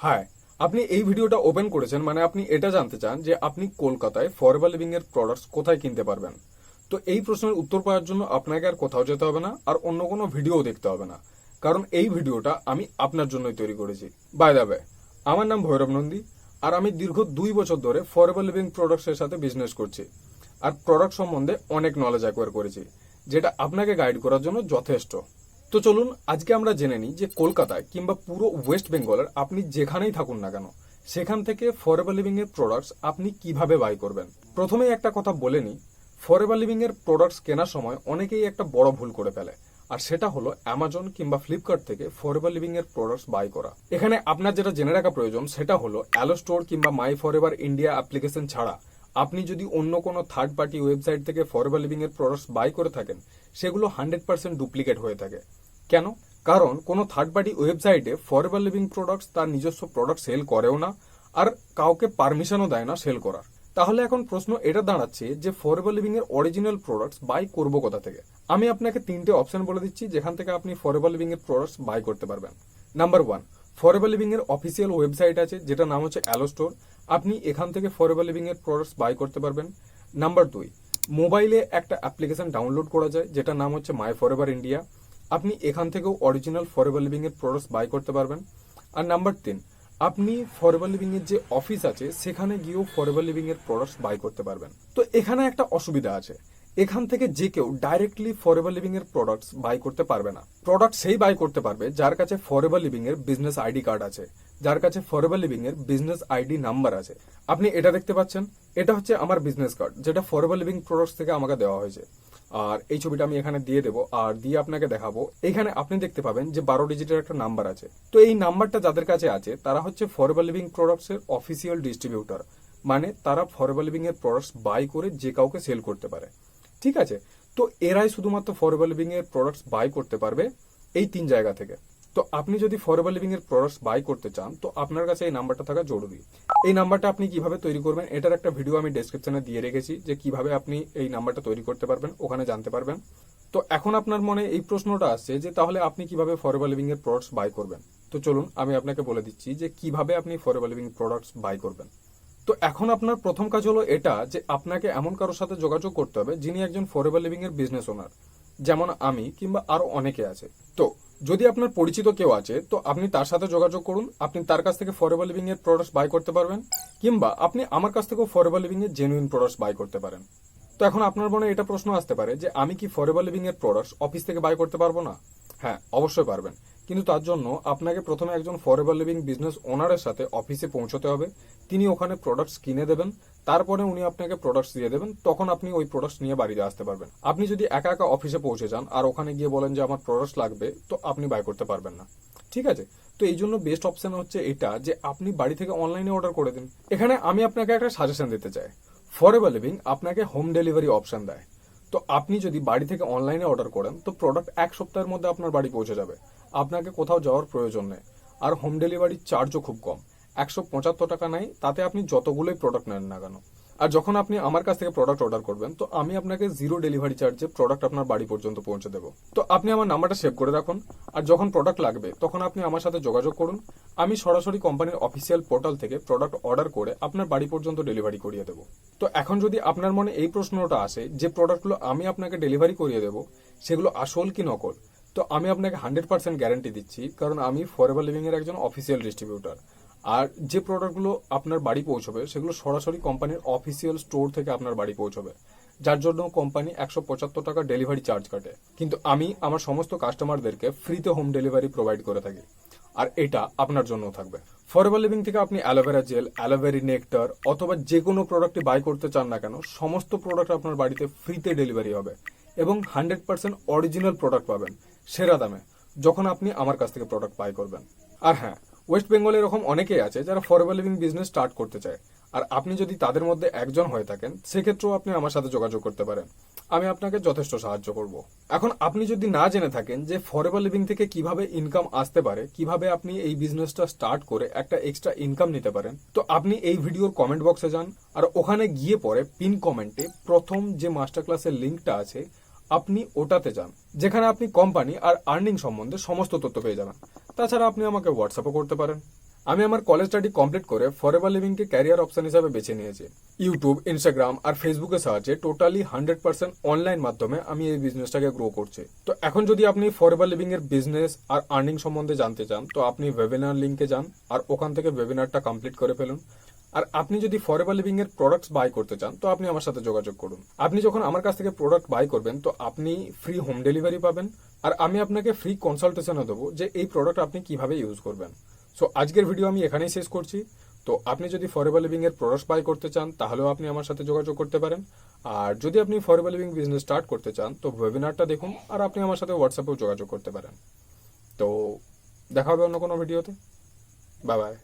হ্যাঁ, আপনি এই ভিডিওটা ওপেন করেছেন মানে আপনি এটা জানতে চান যে আপনি কলকাতায় ফরএভার লিভিং এর প্রোডাক্টস কোথায় কিনতে পারবেন। তো এই প্রশ্নের উত্তর পাওয়ার জন্য আপনাকে আর কোথাও যেতে হবে না, আর অন্য কোনো ভিডিও দেখতে হবে না, কারণ এই ভিডিওটা আমি আপনার জন্যই তৈরি করেছি। বাই দ্য ওয়ে, আমার নাম ভৈরব নন্দী, আর আমি দীর্ঘ 2 বছর ধরে ফরএভার লিভিং প্রোডাক্টস এর সাথে বিজনেস করছি, আর প্রোডাক্ট সম্বন্ধে অনেক নলেজ অ্যাকোয়ার করেছি, যেটা আপনাকে গাইড করার জন্য যথেষ্ট। তো চলুন আজকে আমরা জেনে নিই যে কলকাতায় কিংবা পুরো ওয়েস্ট বেঙ্গলের আপনি যেখানেই থাকুন না কেন সেখান থেকে ফরএভার লিভিং এর প্রোডাক্টস আপনি কিভাবে বাই করবেন। প্রথমেই একটা কথা বলে নিই, ফরএভার লিভিং এর প্রোডাক্টস কেনার সময় অনেকেই একটা বড় ভুল করে ফেলে, আর সেটা হলো অ্যামাজন কিংবা ফ্লিপকার্ট থেকে ফরএভার লিভিং এর প্রোডাক্টস বাই করা। এখানে আপনার যেটা জেনে রাখা প্রয়োজন সেটা হলো অ্যালো স্টোর কিংবা মাই ফরএভার ইন্ডিয়া অ্যাপ্লিকেশন ছাড়া আপনি যদি অন্য কোনো থার্ড পার্টি ওয়েবসাইট থেকে ফরএভার লিভিং এর প্রোডাক্টস বাই করে থাকেন, সেগুলো 100% ডুপ্লিকেট হয়ে থাকে। কেন? কারণ কোনো থার্ড পার্টি ওয়েবসাইটে ফরএভার লিভিং প্রোডাক্টস তার নিজস্ব প্রোডাক্ট সেল করেও না, আর কাউকে পারমিশনও দেয় না সেল করার। তাহলে এখন প্রশ্ন এটা দাঁড়াচ্ছে যে ফরএভার লিভিং এর অরিজিনাল প্রোডাক্টস বাই করবো কোথা থেকে। আমি আপনাকে 3টে অপশন বলে দিচ্ছি যেখান থেকে আপনি ফরএভার লিভিং এর প্রোডাক্টস বাই করতে পারবেন। নাম্বার 1, ফরএভার লিভিং এর অফিসিয়াল ওয়েবসাইট আছে যেটা নাম হচ্ছে অ্যালো স্টোর, আপনি এখান থেকে ফরএভার লিভিং এর প্রোডাক্টস বাই করতে পারবেন। নাম্বার 2, মোবাইলে একটা অ্যাপ্লিকেশন ডাউনলোড করা যায় যেটা নাম হচ্ছে মাই ফরএভার ইন্ডিয়া, আপনি এখান থেকেও অরিজিনাল ফরএভার লিভিং এর প্রোডাক্টস বাই করতে পারবেন। আর নাম্বার 3, আপনি ফরএভার লিভিং এর যে অফিস আছে সেখানে গিয়েও ফরএভার লিভিং এর প্রোডাক্টস বাই করতে পারবেন। তো এখানে একটা অসুবিধা আছে, এখান থেকে যে কেউ ডাইরেক্টলি ফরএভার লিভিং এর প্রোডাক্টস বাই করতে পারবে না। প্রোডাক্ট সেই বাই করতে পারবে যার কাছে ফরএভার লিভিং এর বিজনেস আইডি কার্ড আছে, যার কাছে ফরএভার লিভিং এর বিজনেস আইডি নাম্বার আছে। আপনি এটা দেখতে পাচ্ছেন, এটা হচ্ছে আমার বিজনেস কার্ড যেটা ফরএভার লিভিং প্রোডাক্টস থেকে আমাকে দেওয়া হয়েছে, আর এই ছবিটা আমি এখানে দিয়ে দেবো আর দিয়ে আপনাকে দেখাবো। এখানে আপনি দেখতে পাবেন যে 12 ডিজিটের একটা নাম্বার আছে। তো এই নাম্বারটা যাদের কাছে আছে তারা হচ্ছে ফরএভার লিভিং প্রোডাক্টস এর অফিসিয়াল ডিস্ট্রিবিউটর, মানে তারা ফরএভার লিভিং এর প্রোডাক্টস বাই করে যে কাউকে সেল করতে পারে। ঠিক আছে, তো এরাই শুধুমাত্র ফরএভার লিভিং এর প্রোডাক্টস বাই করতে পারবে এই 3 জায়গা থেকে। তো আপনি যদি ফরএভার লিভিং এর প্রোডাক্টস বাই করতে চান তো আপনার কাছে এই নাম্বারটা থাকা জরুরি। এই নাম্বারটা আপনি কিভাবে তৈরি করবেন এটার একটা ভিডিও আমি ডেসক্রিপশনে দিয়ে রেখেছি, যে কিভাবে আপনি এই নাম্বারটা তৈরি করতে পারবেন, ওখানে জানতে পারবেন। তো এখন আপনার মনে এই প্রশ্নটা আসছে যে তাহলে আপনি কিভাবে ফরএভার লিভিং এর প্রোডাক্টস বাই করবেন। তো চলুন আমি আপনাকে বলে দিচ্ছি যে কিভাবে আপনি ফরএভার লিভিং প্রোডাক্টস বাই করবেন। তো এখন আপনার প্রথম কাজ হলো এটা যে আপনাকে এমন কারোর সাথে যোগাযোগ করতে হবে যিনি একজন ফরএভার লিভিং এর বিজনেস ওনার, যেমন আমি কিংবা আরো অনেকে আছে। তো যদি আপনার পরিচিত কেউ আছে তো আপনি তার সাথে যোগাযোগ করুন, আপনি তার কাছ থেকে ফরএভার লিভিং এর প্রোডাক্টস বাই করতে পারবেন, কিংবা আপনি আমার কাছ থেকেও ফরএভার লিভিং এর জেনুইন প্রোডাক্টস বাই করতে পারেন। তো এখন আপনার মনে এটা প্রশ্ন আসতে পারে যে আমি কি ফরএভার লিভিং এর প্রোডাক্টস অফিস থেকে বাই করতে পারবো না? হ্যাঁ, অবশ্যই পারবেন, কিন্তু তার জন্য আপনাকে প্রথমে একজন ফরএভার লিভিং বিজনেস ওনারের সাথে অফিসে পৌঁছতে হবে। তিনি ওখানে প্রোডাক্টস কিনে দেবেন, তারপরে উনি আপনাকে প্রোডাক্টস দিয়ে দেবেন, তখন আপনি ওই প্রোডাক্টস নিয়ে বাড়িতে আসতে পারবেন। আপনি যদি একা একা অফিসে পৌঁছে যান আর ওখানে গিয়ে বলেন যে আমার প্রোডাক্টস লাগবে, তো আপনি বাই করতে পারবেন না। ঠিক আছে, তো এই জন্য বেস্ট অপশন হচ্ছে এটা যে আপনি বাড়ি থেকে অনলাইনে অর্ডার করে দিন। এখানে আমি আপনাকে একটা সাজেশন দিতে চাই, ফরএভার লিভিং আপনাকে হোম ডেলিভারি অপশন দেয়। তো আপনি যদি বাড়ি থেকে অনলাইনে অর্ডার করেন তো প্রোডাক্ট 1 সপ্তাহের মধ্যে আপনার বাড়ি পৌঁছে যাবে, আপনাকে কোথাও যাওয়ার প্রয়োজন নেই। আর হোম ডেলিভারি চার্জও খুব কম, 175 টাকা নেয়, তাতে আপনি যতগুলোই প্রোডাক্ট নেন না কেন। আর যখন আপনি আমার কাছ থেকে প্রোডাক্ট অর্ডার করবেন তো আমি আপনাকে 0 ডেলিভারি চার্জে প্রোডাক্ট আপনার বাড়ি পর্যন্ত পৌঁছে দেবো। তো আপনি আমার নাম্বারটা সেভ করে রাখুন, আর যখন প্রোডাক্ট লাগবে তখন আপনি আমার সাথে যোগাযোগ করুন। আমি সরাসরি কোম্পানির অফিসিয়াল পোর্টাল থেকে প্রোডাক্ট অর্ডার করে আপনার বাড়ি পর্যন্ত ডেলিভারি করিয়ে দেবো। তো এখন যদি আপনার মনে এই প্রশ্নটা আসে যে প্রোডাক্টগুলো আমি আপনাকে ডেলিভারি করিয়ে দেবো সেগুলো আসল কি নকল, তো আমি আপনাকে 100% গ্যারান্টি দিচ্ছি, কারণ আমি ফরএভার লিভিং এর একজন অফিসিয়াল ডিস্ট্রিবিউটর। আর যে প্রোডাক্টগুলো আপনার বাড়ি পৌঁছবে সেগুলো সরাসরি কোম্পানির অফিসিয়াল স্টোর থেকে আপনার বাড়ি পৌঁছবে, যার জন্য কোম্পানি 175 টাকা ডেলিভারি চার্জ কাটে। কিন্তু আমি আমার সমস্ত কাস্টমারদেরকে ফ্রিতে হোম ডেলিভারি প্রোভাইড করে থাকি, আর এটা আপনার জন্য থাকবে। ফরএভার লিভিং থেকে আপনি অ্যালোভেরা জেল, অ্যালোভেরি নেকটার অথবা যে কোনো প্রোডাক্টই বাই করতে চান না কেন, সমস্ত প্রোডাক্ট আপনার বাড়িতে ফ্রিতে ডেলিভারি হবে এবং 100% অরিজিনাল প্রোডাক্ট পাবেন সেরা দামে, যখন আপনি আমার কাছ থেকে প্রোডাক্ট বাই করবেন। আর হ্যাঁ, ওয়েস্ট বেঙ্গলে এরকম অনেকেই আছে যারা ফরএভার লিভিং বিজনেস স্টার্ট করতে চায়, আর আপনি যদি তাদের মধ্যে একজন হয়ে থাকেন সেক্ষেত্রেও আপনি আমার সাথে যোগাযোগ করতে পারেন, আমি আপনাকে যথেষ্ট সাহায্য করব। এখন আপনি যদি না জেনে থাকেন যে ফরএভার লিভিং থেকে কিভাবে ইনকাম আসতে পারে, কিভাবে আপনি এই বিজনেসটা স্টার্ট করে একটা এক্সট্রা ইনকাম নিতে পারেন, তো আপনি এই ভিডিওর কমেন্ট বক্সে যান, আর ওখানে গিয়ে পরে পিন কমেন্টে প্রথম যে মাস্টার ক্লাসের লিঙ্কটা আছে আপনি ওটাতে যান, যেখানে আপনি কোম্পানি আর আর্নিং সম্বন্ধে সমস্ত তথ্য পেয়ে যাবেন। তাছাড়া আপনি আমাকে হোয়াটসঅ্যাপও করতে পারেন। আমি আমার কলেজ স্টাডি কমপ্লিট করে ফরএভার লিভিংকে ক্যারিয়ার অপশন হিসাবে বেছে নিয়েছি। ইউটিউব, ইনস্টাগ্রাম আর ফেসবুকের সাহায্যে টোটালি 100% অনলাইন মাধ্যমে আমি এই বিজনেসটাকে গ্রো করছি। তো এখন যদি আপনি ফরএভার লিভিং এর বিজনেস আর আর্নিং সম্বন্ধে জানতে চান, তো আপনি ওয়েবিনার লিঙ্কে যান আর ওখান থেকে ওয়েবিনারটা কমপ্লিট করে ফেলুন। আর আপনি যদি ফরএভার লিভিং এর প্রোডাক্টস বাই করতে চান, তো আপনি আমার সাথে যোগাযোগ করুন। আপনি যখন আমার কাছ থেকে প্রোডাক্ট বাই করবেন, তো আপনি ফ্রি হোম ডেলিভারি পাবেন আর আমি আপনাকে ফ্রি কনসালটেশনও দেবো যে এই প্রোডাক্ট আপনি কিভাবে ইউজ করবেন। সো আজকের ভিডিও আমি এখানেই শেষ করছি। তো আপনি যদি ফরএভার লিভিং এর প্রোডাক্টস বাই করতে চান, তাহলেও আপনি আমার সাথে যোগাযোগ করতে পারেন। আর যদি আপনি ফরএভার লিভিং বিজনেস স্টার্ট করতে চান, তো ওয়েবিনারটা দেখুন আর আপনি আমার সাথে হোয়াটসঅ্যাপেও যোগাযোগ করতে পারেন। তো দেখা হবে অন্য কোনো ভিডিওতে। Bye bye.